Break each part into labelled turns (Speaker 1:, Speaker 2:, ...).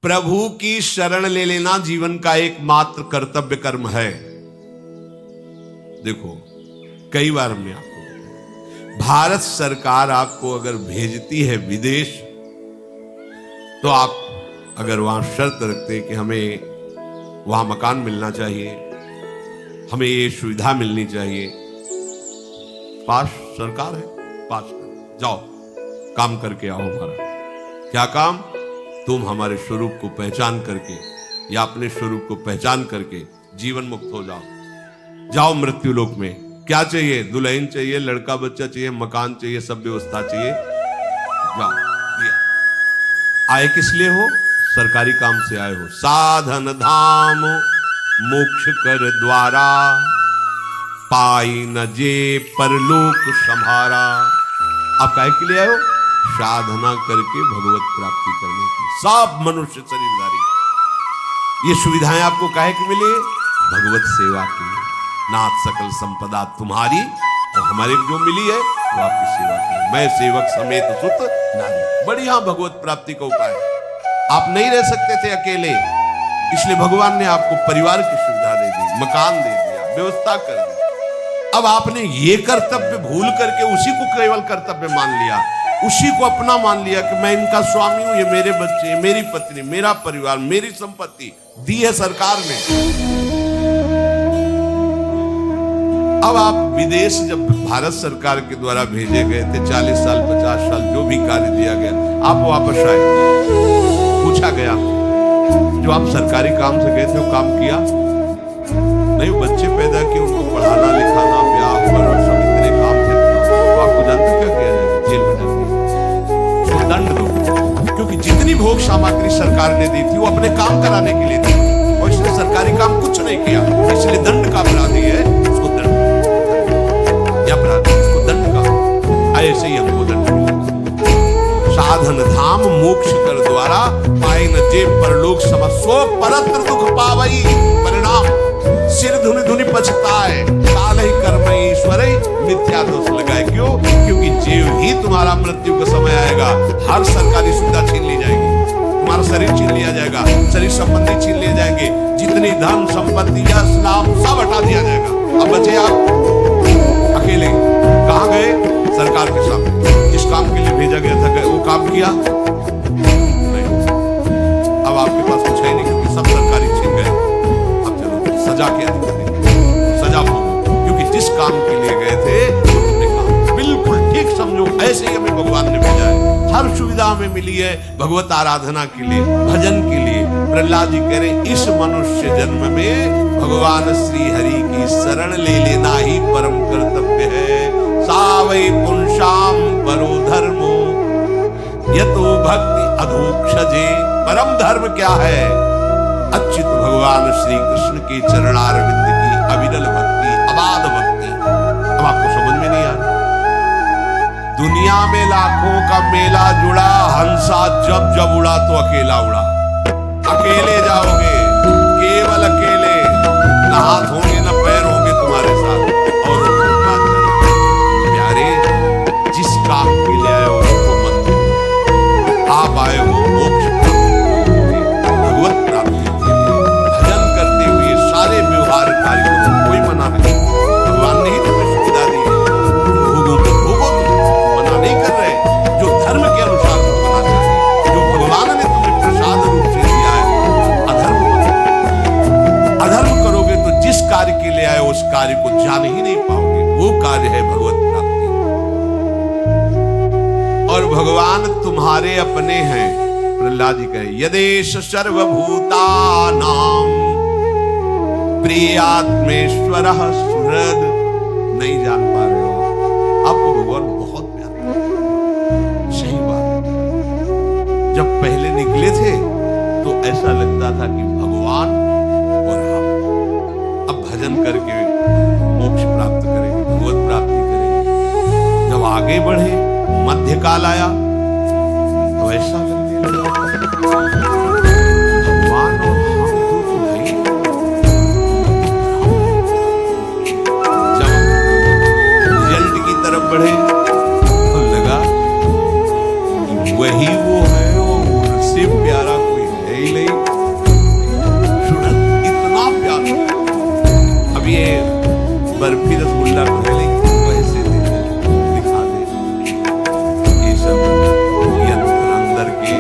Speaker 1: प्रभु की शरण ले लेना जीवन का एकमात्र कर्तव्य कर्म है। देखो, कई बार हमने आपको बताया, भारत सरकार आपको अगर भेजती है विदेश, तो आप अगर वहां शर्त रखते कि हमें वहां मकान मिलना चाहिए, हमें ये सुविधा मिलनी चाहिए, पास सरकार है, पास कर जाओ, काम करके आओ। हमारा क्या काम? तुम हमारे स्वरूप को पहचान करके या अपने स्वरूप को पहचान करके जीवन मुक्त हो जाओ। जाओ मृत्यु लोक में। क्या चाहिए? दुल्हन चाहिए, लड़का बच्चा चाहिए, मकान चाहिए, सब व्यवस्था चाहिए, जाओ, दिया। आए किस लिए हो? सरकारी काम से आए हो। साधन धाम मोक्ष कर द्वारा, पाई न जे परलोक संभारा। आप काहे के लिए आए हो? साधना करके भगवत प्राप्ति करने की। सब मनुष्य शरीरधारी ये सुविधाएं आपको काहे की मिली? भगवत सेवा के लिए। नाथ सकल संपदा तुम्हारी, और हमारे जो मिली है वो आपकी सेवा की। मैं सेवक समेत सुत नारी। बढ़िया भगवत प्राप्ति का उपाय। आप नहीं रह सकते थे अकेले, इसलिए भगवान ने आपको परिवार की सुविधा दे दी, मकान दे दिया, व्यवस्था कर दी। अब आपने ये कर्तव्य भूल करके उसी को केवल कर्तव्य मान लिया, उसी को अपना मान लिया कि मैं इनका स्वामी हूं, ये मेरे बच्चे, मेरी पत्नी, मेरा परिवार, मेरी संपत्ति दी है सरकार ने। अब आप विदेश जब भारत सरकार के द्वारा भेजे गए थे, 40 साल 50 साल जो भी कार्य दिया गया, आप वापस आए, पूछा गया जो आप सरकारी काम से गए थे वो काम किया नहीं? बच्चे पैदा किए, उनको पढ़ाना लिखाना, ब्याह हुआ, सब इतने काम थे, तो आपको जानते क्या किया जाए? जेल में डाल दिया, तो दंड दो। क्योंकि जितनी भोग सामग्री सरकार ने दी थी वो अपने काम कराने के लिए थी, और इसने सरकारी काम कुछ नहीं किया, इसलिए दंड का अपराधी है, उसको दंड, या अपराधी उसको दंड का। ऐसे ही हमको दंड मिला। साधन धाम मोक्ष कर द्वारा, पाए न जे परलोक समस्व, परत्र दुख पावई परिणाम, सिर धुनि धुनि पछताए, काल ही कर्म ईश्वर मिथ्या दोष लगाए। क्यों? क्योंकि जीव ही तुम्हारा मृत्यु का समय आएगा, हर सरकारी सुविधा छीन ली जाएगी, तुम्हारा शरीर छीन लिया जाएगा, शरीर संबंधी छीन लिए जाएंगे, जितनी धन संपत्ति यश नाम सब हटा दिया जाएगा। अब बचे आप अकेले। कहां गए? सरकार के सामने। जिस काम के लिए भेजा गया था वो काम किया नहीं। अब आपके पास कुछ है नहीं, क्योंकि सब सरकारी छीन गए। अब चलो सजा के सजा भोगो, क्योंकि जिस काम के लिए गए थे तुमने काम बिल्कुल ठीक समझो। ऐसे ही हमें भगवान ने भेजा है, हर सुविधा हमें मिली है भगवत आराधना के लिए, भजन के लिए। प्रहलाद जी कह रहे इस मनुष्य जन्म में भगवान श्री हरि की शरण ले लेना ही परम कर्तव्य है। सावै पुंसाम परो धर्मो यतो भक्ति अधोक्षजे। परम धर्म क्या है? अच्युत भगवान श्री कृष्ण के चरणारविंद की अविरल भक्ति, अबाध भक्ति। अब आपको समझ में नहीं आ रहा? दुनिया में लाखों का मेला जुड़ा, हंसा जब जब उड़ा तो अकेला उड़ा। अकेले जाओगे, केवल अकेले, न हाथ होंगे न पैर होंगे तुम्हारे साथ, और प्यारे जिस काम के लिए आए हो उसको मत दो। आप आए हो मोक्ष भगवत प्राप्ति के लिए, भजन करते हुए सारे व्यवहार कार्य को कोई मना नहीं। भगवान ने ही तुम्हें सुविधा दी है, भोगो तो भोगो, तुम मना नहीं कर रहे। जो धर्म के अनुसार तुम करना चाहिए, जो भगवान ने तुम्हें प्रसाद रूप से दिया है, अधर्म मत। अधर्म करोगे तो जिस कार्य के लिए आए उस कार्य को जान ही नहीं पाओगे। वो कार्य है भगवत प्राप्ति, और भगवान तुम्हारे अपने हैं। प्रहलाद जी कहे यदेश सर्वभूतानां प्रियात्मेश्वरः सुहृद। नहीं जान पा रहे हो, आपको भगवान बहुत प्यारा है। सही बात, जब पहले निकले थे तो ऐसा लगता था कि भगवान और हम। अब भजन करके मोक्ष प्राप्त करेंगे, भगवत प्राप्ति करेंगे। जब आगे बढ़े, मध्य काल आया तो ऐसा लगने लगा भगवान और हम तो नहीं। जब रिजल्ट की तरफ बढ़े तो लगा कि वही वो है, और उससे प्यारा कोई है ही नहीं। बर्फी रसगुल्ला खाए, लेकिन पैसे दे दे, दिखा दे। ये सब यंत्र अंदर के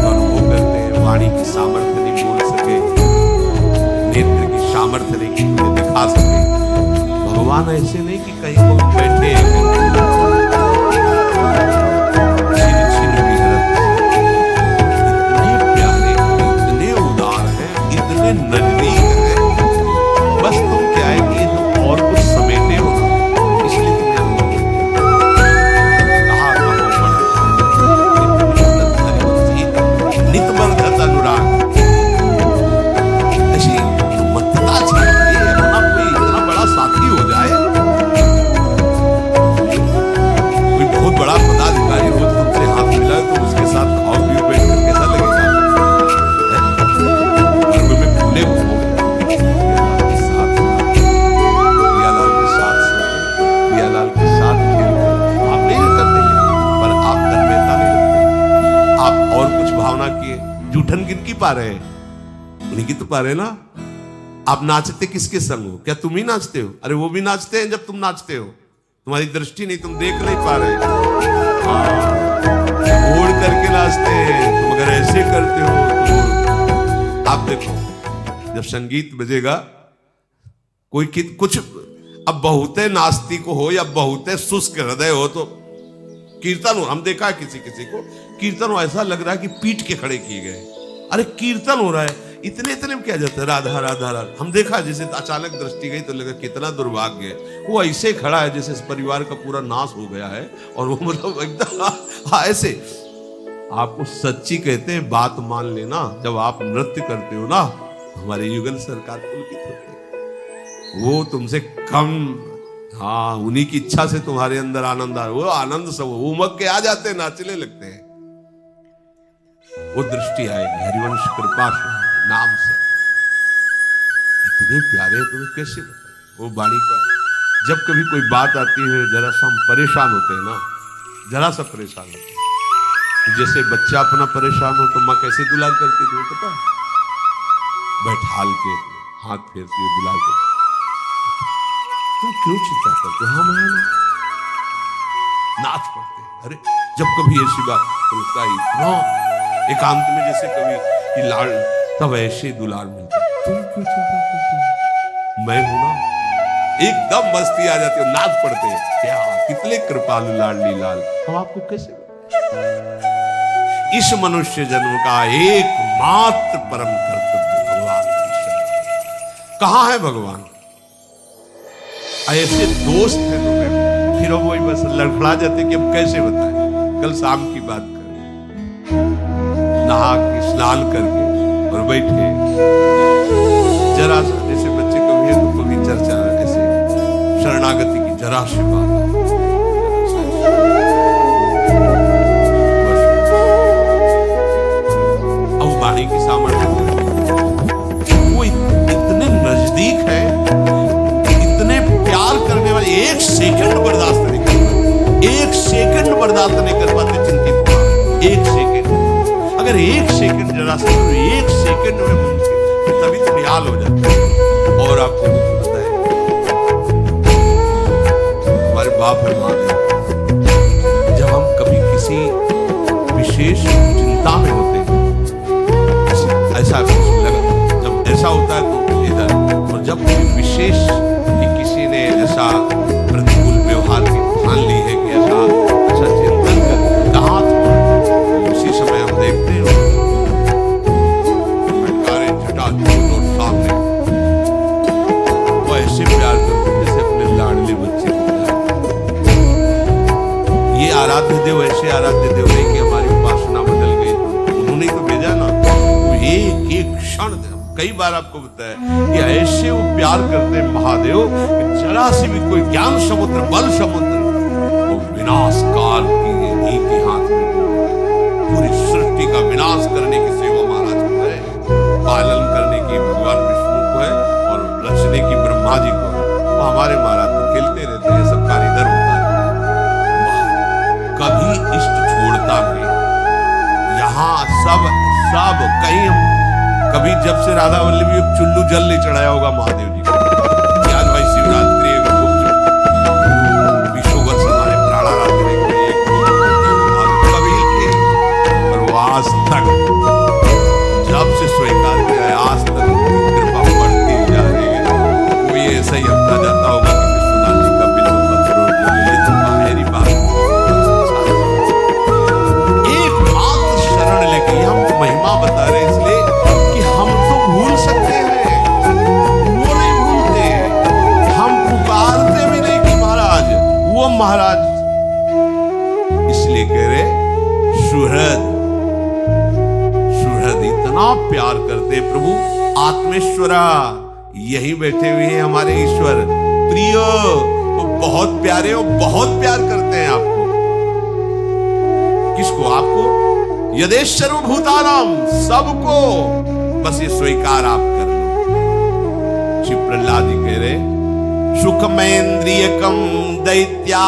Speaker 1: अनुभव करते हैं। वाणी की सामर्थ्य नहीं बोल सके, नेत्र की सामर्थ्य नहीं दिखा सके। भगवान ऐसे नहीं कि कहीं को बैठे नजदीक है, बस तुम क्या है कि तुम और कुछ समेटे हो, इसलिए तुम्हें अनुभव नितमर्धत अनुराग, ऐसी मत्तता चाहिए। अपना कोई इतना बड़ा साथी हो जाए, कोई बहुत बड़ा पदाधिकारी हो, तुमसे हाथ मिला तो उसके साथ खाओ पियो बैठ कर कैसा लगेगा? जूठन किनकी पा रहे हैं? उन्हीं की तो पा रहे ना। आप नाचते किसके संग हो? क्या तुम ही नाचते हो? अरे वो भी नाचते हैं जब तुम नाचते हो। तुम्हारी दृष्टि नहीं, तुम देख नहीं पा रहे। ओढ़ करके नाचते हैं तुम। अगर ऐसे करते हो तो आप देखो, जब संगीत बजेगा, कोई कुछ अब बहुते नास्तिक हो या बहुते शुष्क हृदय हो तो कीर्तन हो, हम देखा है किसी किसी को कीर्तन हो, ऐसा लग रहा है कि पीट के खड़े किए गए। अरे कीर्तन हो रहा है, इतने इतने में क्या जाता है? राधा राधा राधा। हम देखा जैसे अचानक दृष्टि गई तो लगा कितना दुर्भाग्य है। वो ऐसे खड़ा है जैसे इस परिवार का पूरा नाश हो गया है, और वो मतलब एकदम ऐसे। आपको सच्ची कहते हैं, बात मान लेना। जब आप नृत्य करते हो ना, हमारे युगल सरकार पुलकित होते हैं। वो तुमसे कम, हाँ, उन्हीं की इच्छा से तुम्हारे अंदर आनंद आ, वो आनंद सब वो उमग के आ जाते हैं, नाचने लगते हैं। वो दृष्टि आएगी हरिवंश कृपा से, नाम से। इतने प्यारे तुम्हें कैसे बताएं वो वाणी का। जब कभी कोई बात आती है, जरा सा हम परेशान होते हैं ना, जरा सा परेशान होते हैं। जैसे बच्चा अपना परेशान हो तो माँ कैसे दुलार करती थी, पता है? बैठाल के हाथ फेरती है, दुलार करती। तुम क्यों चिंता करते हो? हाँ, मैं नाच पड़ते हैं। अरे जब कभी ऐसी बात तो लगता है इतना एकांत में, जैसे कभी लाड़, तब ऐसे दुलार मिलता। तुम क्यों चिंता करते हो? मैं हूं ना। एकदम मस्ती आ जाती है, नाच पड़ते हैं। क्या कितने कृपालु लाडली लाल। हम आपको कैसे, इस मनुष्य जन्म का एकमात्र परम कर्तव्य भगवान की शरण। कहां है भगवान? ऐसे दोस्त हैं तुम्हें, फिर वही बस लड़खड़ा जाते कि अब कैसे बताएं। कल शाम की बात कर, नहा के स्नान करके और बैठे, जरा सा जैसे बच्चे कभी है तो कभी चर्चा, ऐसे शरणागति की जरा सी बात, अब वाणी की सामर्थ्य वो इतने नजदीक है, इतने प्यार करने वाले। एक सेकंड बर्दाश्त नहीं कर पाते, एक सेकंड बर्दाश्त नहीं कर पाते चिंतित। एक सेकंड, अगर एक सेकंड जरा सा, एक सेकंड में मुमकिन, फिर तभी तो निहाल हो जाता है। और आपको पता है, हमारे बाप है माँ है, जब हम कभी किसी विशेष चिंता में होते हैं, ऐसा लगा, जब ऐसा होता है तो इधर, और जब विशेष कि किसी ने ऐसा प्रतिकूल व्यवहार की ठान ली है कि ऐसा चिंतन कर कहाँ, उसी समय हम देखते हैं और सामने वो ऐसे प्यार करते जैसे अपने लाडले बच्चे को। ये आराध्य देव ऐसे आराध्य देव नहीं कि हमारी उपासना बदल गई, उन्होंने तो भेजा ना। एक एक क्षण, कई बार आपको बताया कि ऐसे वो प्यार करते महादेव, जरा से भी कोई ज्ञान समुद्र, बल समुद्र, वो विनाश काल की हाथ में पूरी सृष्टि का विनाश करने की सेवा महाराज को है, पालन करने की भगवान विष्णु को है, और रचने की ब्रह्मा जी को है। वो हमारे महाराज तो खेलते रहते हैं, सब कारीगर होता है, कभी इष्ट छोड़ता नहीं। यहाँ सब कहीं कभी जब से राधा वल्लभी चुल्लू जल नहीं चढ़ाया होगा महादेव जी को, आज भाई शिवरात्रि तक, जब से स्वीकार किया है आज तक उनकी कृपा बढ़ती जा रही है। वो ये ऐसा ही हफ्ता जाता होगा कि विश्वनाथ जी का बिल पत्र हो जाए, ये तो बाहरी बात। एक मात्र शरण लेके हम महिमा बता रहे इसलिए कि हम तो भूल सकते हैं, वो नहीं भूलते, हम पुकारते भी नहीं कि महाराज, वो महाराज। इसलिए कह रहे सुहृद, सुहृद इतना प्यार करते प्रभु। आत्मेश्वरा, यही बैठे हुए हैं हमारे ईश्वर प्रिय, वो बहुत प्यारे और बहुत प्यार करते हैं आपको। किसको? आपको। यदेश सर्वभूतानाम, सबको, बस ये स्वीकार आप कर लो। शिव प्रहलाद जी कह रहे सुखमेन्द्रियकम दैत्या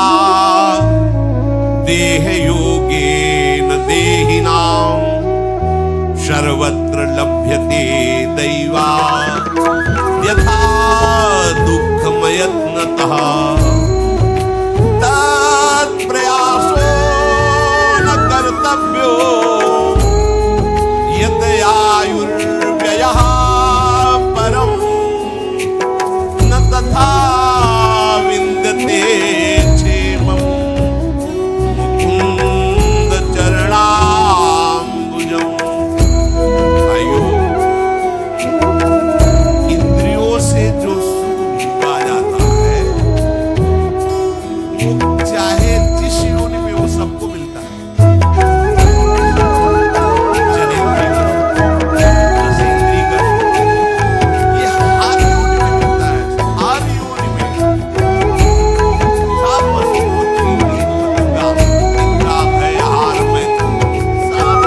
Speaker 1: देह योगेन देहिनाम सर्वत्र लभ्यते दैवा यथा दुःखमयत्नतः तत्प्रयासो न कर्तव्यो यत आयुर्व्ययः परम न तथा विन्दते क्षेमम् मुकुन्द चरणाम्बुजम्। भाइयों, इंद्रियों से जो सुख पा जाता है वो चाहे जिस योनि में वो सबको मिलता है। जनेंद्रिय का सुख, रसेंद्रिय का सुख, ये हर योनि में मिलता है, हर योनि में। सब वस्तुओं की पतंगा, इंद्रा, भय, हार में सब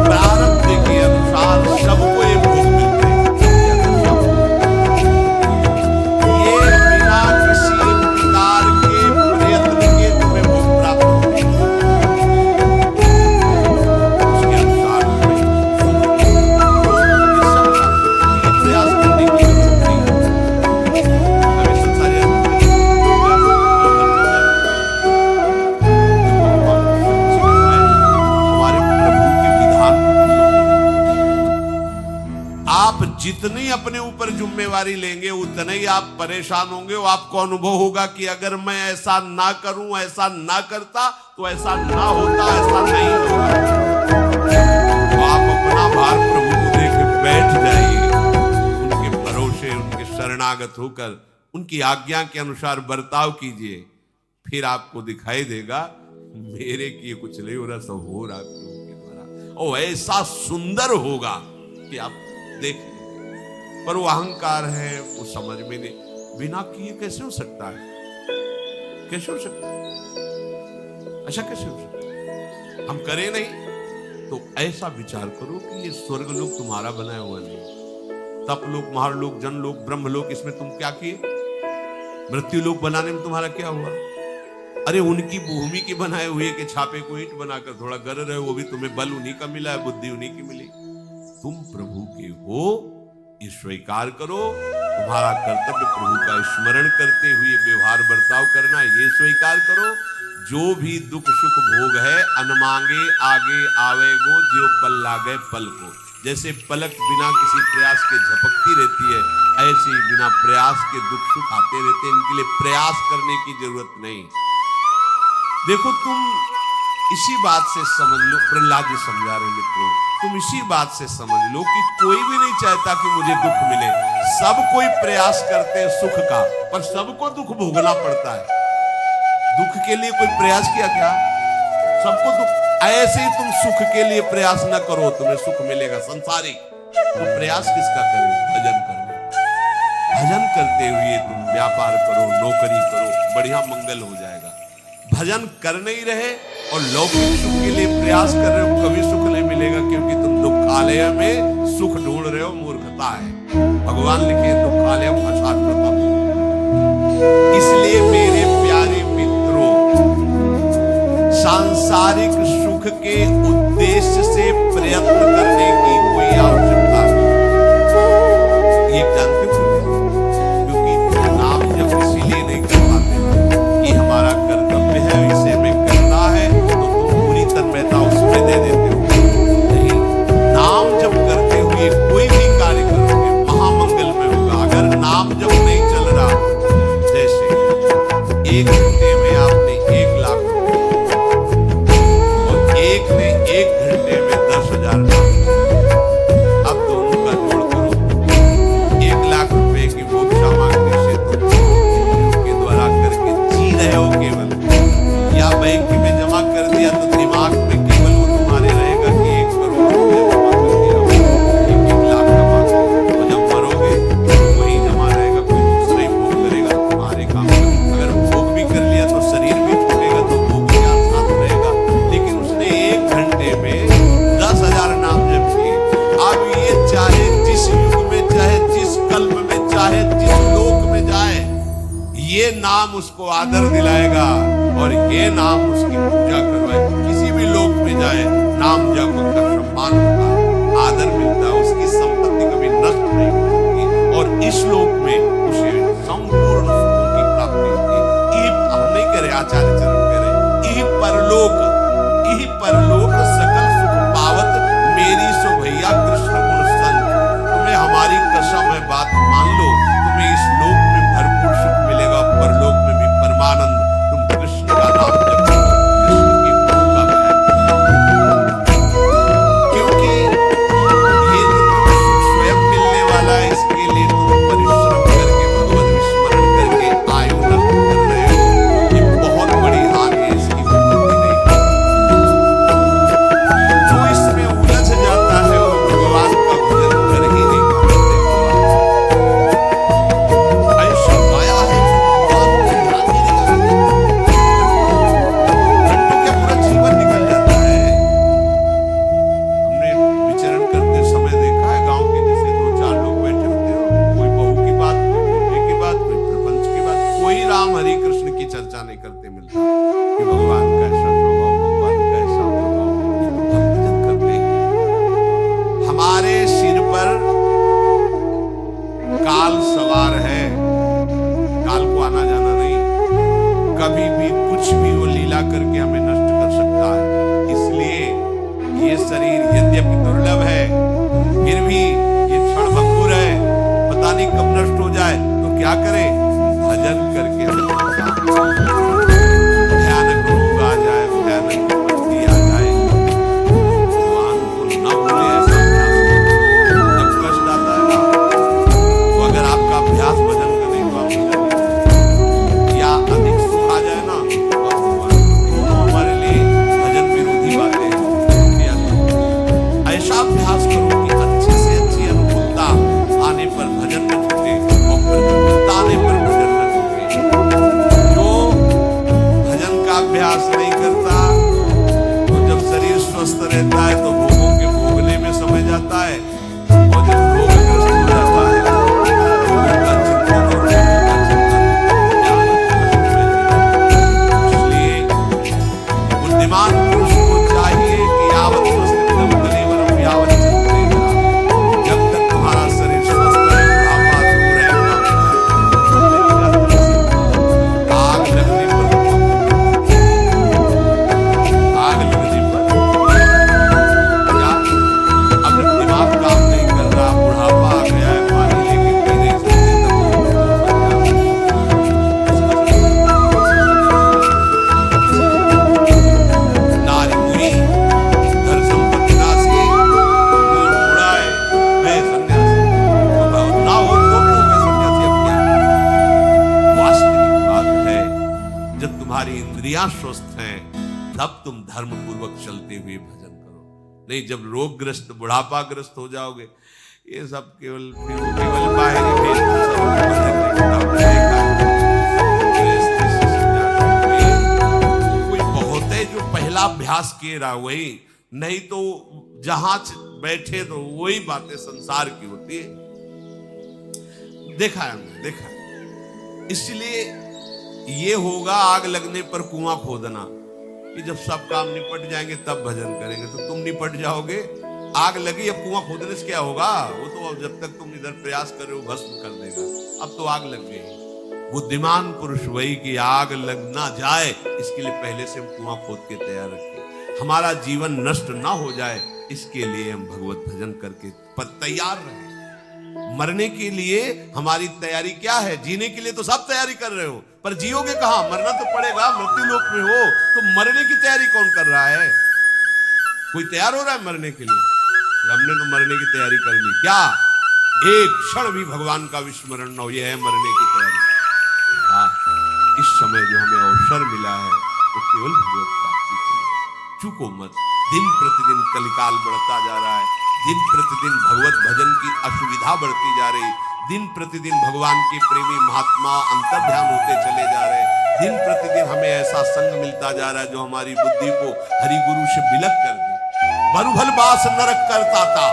Speaker 1: प्रारब्ध के अनुसार सबको ये भोग मिलते हैं। ये बिना किसी प्रकार के प्रयत्न के तुम्हें भोग प्राप्त होते हैं। उसके अनुसार तुम्हें सुख, ये सब ये प्रयास करने की जरूरत नहीं है। हमें संसारी हमारे प्रभु के विधान को आप जितनी अपने ऊपर जिम्मेवारी लेंगे उतने ही आप परेशान होंगे। और आपको अनुभव होगा कि अगर मैं ऐसा ना करूं, ऐसा ना करता तो ऐसा ना होता, ऐसा नहीं होगा। तो आप अपना भार प्रभु को देके बैठ जाइए, उनके भरोसे, उनके शरणागत होकर उनकी आज्ञा के अनुसार बर्ताव कीजिए। फिर आपको दिखाई देगा मेरे किए कुछ नहीं हो रहा, सब हो रहा प्रभु के द्वारा। और ऐसा सुंदर होगा कि आप देख। पर वो अहंकार है, वो समझ में नहीं, बिना किए कैसे हो सकता है? कैसे हो सकता है? ऐसा कैसे हो सकता है? हम करें नहीं तो ऐसा विचार करो कि ये स्वर्ग लोक तुम्हारा बनाया हुआ नहीं, तप लोक, महालोक, जनलोक, ब्रह्मलोक, इसमें तुम क्या किए? मृत्यु लोक बनाने में तुम्हारा क्या हुआ? अरे उनकी भूमि के बनाए हुए के छापे को ईंट बनाकर थोड़ा गर रहे हो, वो भी तुम्हें बल उन्हीं का मिला है, बुद्धि उन्हीं की मिली। तुम प्रभु के हो, ये स्वीकार करो। तुम्हारा कर्तव्य प्रभु का स्मरण करते हुए व्यवहार बर्ताव करना, ये स्वीकार करो। जो भी दुख सुख भोग है अनमांगे आगे आवे गो, जो पल लागे पल को। जैसे पलक बिना किसी प्रयास के झपकती रहती है, ऐसे ही बिना प्रयास के दुख सुख आते रहते हैं। इनके लिए प्रयास करने की जरूरत नहीं। देखो, तुम इसी बात से समझ लो, प्रहलाद जी समझा रहे मित्रों, तुम इसी बात से समझ लो कि कोई भी नहीं चाहता कि मुझे दुख मिले। सब कोई प्रयास करते हैं सुख का, पर सबको दुख भोगना पड़ता है। दुख के लिए कोई प्रयास किया क्या? सबको दुख। ऐसे ही तुम सुख के लिए प्रयास न करो, तुम्हें सुख मिलेगा संसारिक। तो प्रयास किसका करें? भजन करो। भजन करते हुए तुम व्यापार करो, नौकरी करो, बढ़िया मंगल हो जाएगा। भजन कर नहीं रहे और लौकिक सुख के लिए प्रयास कर रहे हो, कभी सुख नहीं मिलेगा, क्योंकि तुम दुखालय में सुख ढूंढ रहे हो। मूर्खता है। भगवान लिखे दुखालय अशांतता। इसलिए मेरे प्यारे मित्रों, सांसारिक सुख के उद्देश्य से प्रयत्न करने की कोई आवश्यकता नहीं। ये जानते हो क्योंकि नाम जब इसीलिए नहीं कर पाते कि हमारा कर्तव्य है, इसे में करना है, तो तुम पूरी तरह उसको आदर दिलाएगा और ये नाम उसकी पूजा करवाएगा। किसी भी लोक में जाए नाम जप का सम्मान होता है, आदर मिलता है, उसकी संपत्ति कभी नष्ट नहीं हो सकती और इस लोक में उसे संपूर्ण सुखों की प्राप्ति होती है। हम नहीं करे, आचार्य चरण कह रहे, इह परलोक सकल सुख पावत मेरी सो भैया कृष्ण गुण संत। तुम्हें हमारी कसम है, बात मान लो, तुम्हें इस लोक में भरपूर सुख मिलेगा, परलोक में भी परमानंद। तुम कृष्ण का नाम जपो, कृष्ण की गुरु का गायन, क्योंकि ये तो तुम्हें सुख स्वयं मिलने वाला है, इसके लिए तुम परिश्रम करके भगवत विस्मरण करके आयु नष्ट कर रहे हो। ये बहुत बड़ी हानि है, इसकी पूर्ति नहीं। जो इसमें उलझ जाता है वो भगवान का भजन कर ही नहीं पाता। ऐसी माया है घंटों के पूरा जीवन निकल जाता है। हमने विचरण करते समय देखा है, गांव के जैसे 2-4 लोग बैठे होते हो, कोई बहू की बात, कोई बेटे की बात, कोई प्रपंच की बात, कोई राम हरि कृष्ण की चर्चा नहीं करते मिलता कि भगवान का ऐसा स्वभाव, भगवान का ऐसा प्रभाव। ये तो हम भजन करते हैं। हमारे सिर पर काल सवार है, काल को आना जाना नहीं, कभी भी कुछ भी वो लीला करके हमें नष्ट कर सकता है। इसलिए ये शरीर यद्यपि दुर्लभ है, फिर भी ये क्षण भंगुर है, पता नहीं कब नष्ट हो जाए, तो क्या करें? भजन करके भयानक रोग आ जाए, भयानक विपत्ति आ जाए, भगवान को न भूले, ऐसा अभ्यास करो। जब कष्ट आता है ना, तो अगर आपका अभ्यास भजन का नहीं, तो आप भजन, या अधिक सुख आ जाए ना, तो आप भगवान, दोनों हमारे लिए भजन विरोधी बातें हैं। ऐसा अभ्यास करो कि अच्छे से अच्छी अनुकूलता आने पर भजन में छूटे और प्रतिकूलता आने पर भजन में छूटे। जो भजन का अभ्यास नहीं करता, तो जब शरीर स्वस्थ रहता है तो भोगों के भोगने में समय जाता है, और जब रोगग्रस्त हो जाता है रोगों का चिंतन और रोगों का चिंतन। इसलिए बुद्धिमान पुरुष को चाहिए कि यावत स्वस्थ कलेवरम यावत चिंतयेत्। जब तक तुम्हारा शरीर स्वस्थ है, बुढ़ापा दूर है, आग लगने पर क्या, अगर दिमाग काम नहीं कर रहा, बुढ़ापा आ गया है, पानी लेके पी नहीं सकते, नारी बुरी, घर संपत्ति नासी, गुण उड़ाए, वे सन्यासी। ना हो तो भी वे सन्यासी। अब क्या, वास्तविक बात है, जब तुम्हारी इंद्रियां स्वस्थ हैं, तब तुम धर्म पूर्वक चलते हुए भजन करो। नहीं, जब रोगग्रस्त, बुढ़ापाग्रस्त हो जाओगे, ये सब केवल बाहरी भेद कोई बहुत है जो पहला अभ्यास किए रहा वही, नहीं तो जहां बैठे तो वही बातें संसार की होती है। देखा है हमने, देखा है। इसलिए ये होगा आग लगने पर कुआं खोदना, कि जब सब काम निपट जाएंगे तब भजन करेंगे। तो तुम निपट जाओगे, आग लगी, अब कुआं खोदने से क्या होगा? वो तो जब तक तुम इधर प्रयास कर रहे हो भस्म कर देगा। अब तो आग लग गई। बुद्धिमान पुरुष वही कि आग लग ना जाए, इसके लिए पहले से हम कुआं खोद के तैयार रखें। हमारा जीवन नष्ट ना हो जाए, इसके लिए हम भगवत भजन करके पर तैयार रहें। मरने के लिए हमारी तैयारी क्या है? जीने के लिए तो सब तैयारी कर रहे हो, पर जियोगे कहां? मरना तो पड़ेगा, मृत्यु लोक में हो, तो मरने की तैयारी कौन कर रहा है? कोई तैयार हो रहा है मरने के लिए? हमने तो मरने की तैयारी कर ली, क्या एक क्षण भी भगवान का विस्मरण न हो, यह है मरने की तैयारी। हाँ, इस समय जो हमें अवसर मिला है वो केवल भगवत प्राप्ति के लिए। चूको मत, दिन प्रतिदिन कलिकाल बढ़ता जा रहा है, दिन प्रतिदिन भगवत भजन की असुविधा बढ़ती जा रही, दिन प्रतिदिन भगवान के प्रेमी महात्मा अंतर्ध्यान होते चले जा रहे, दिन प्रतिदिन हमें ऐसा संग मिलता जा रहा है जो हमारी बुद्धि को हरि गुरु से विलग कर दे। बरुभल बास नरक करता था,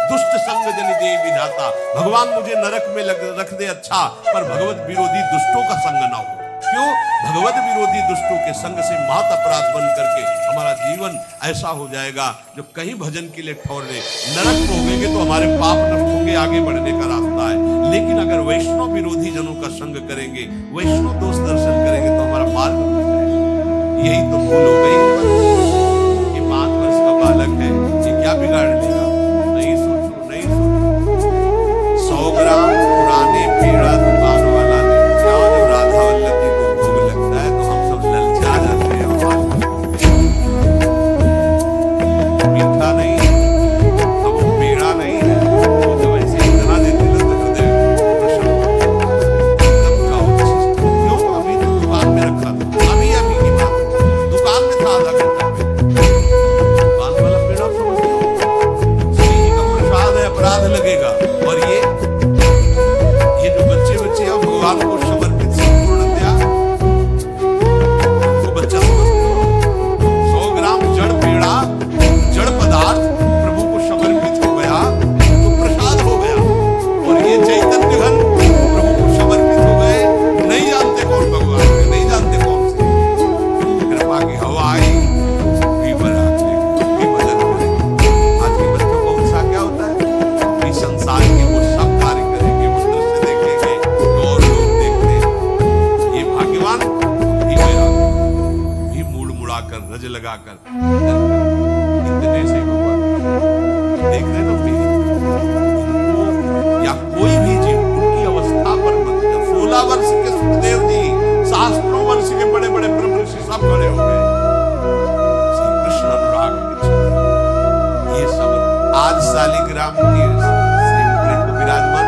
Speaker 1: दुष्ट संग जन दे विधाता। भगवान मुझे नरक में रख दे अच्छा, पर भगवत विरोधी दुष्टों का संग ना हो। क्यों? भगवत विरोधी दुष्टों के संग से महत अपराध बन करके हमारा जीवन ऐसा हो जाएगा जो कहीं भजन के लिए ठहर ले। नरक भोगेंगे तो हमारे पाप नष्ट होंगे, आगे बढ़ने का रास्ता है। लेकिन अगर वैष्णव विरोधी जनों का संग करेंगे, वैष्णव दोष दर्शन करेंगे तो हमारा मार्ग मिल जाएगा। यही तो भूल हो गई कि 5 वर्ष का बालक है, ये क्या बिगाड़ लेगा? नहीं सोचो, नहीं सोचो। 100 ग्राम पुराने पेड़ा दुकान वाला ने क्या जो राधा वल्लभ जी को भोग लगता है तो हम सब ललचा जाते हैं। मीठा नहीं है, अब वो पेड़ा नहीं है, वो जब ऐसे इतना देते लगते हृदय प्रसन्न होता है। क्यों? अभी तो दुकान में रखा था, अभी की बात, दुकान में था आधा घंटा में, दुकान वाला पेड़ा समझते हो श्री जी का प्रसाद है, अपराध लगेगा। और ये जो बच्चे हैं भगवान को समर्पित संपूर्णतया उनको बच्चा समझते हो। 100 ग्राम जड़ पेड़ा, जड़ पदार्थ प्रभु को समर्पित हो गया तो प्रसाद हो गया। और ये चैतन्य घन प्रभु को समर्पित हो गए, नहीं जानते कौन भगवान है, नहीं जानते कौन से। कृपा की हवा आई भी भजन हो रहे। आज के बच्चों का उत्साह क्या होता है? कि संसार के वो सब कार्य करेंगे, वो दृश्य देखेंगे तो और लोग देखते हैं। ये भाग्यवान भी गया, भी मुड़ मुड़ाकर रज लगाकर इतने से भगवान देख रहे ना भी उनको, या कोई भी जीव उनकी अवस्था पर मत जाओ। 16 वर्ष के सुखदेव जी, शास्त्रों वर्ष के बड़े बड़े ब्रह्म ऋषि सब खड़े हो गए। श्री कृष्ण अनुराग के छत्र, ये सब आज शालिग्राम की श्री विराजमान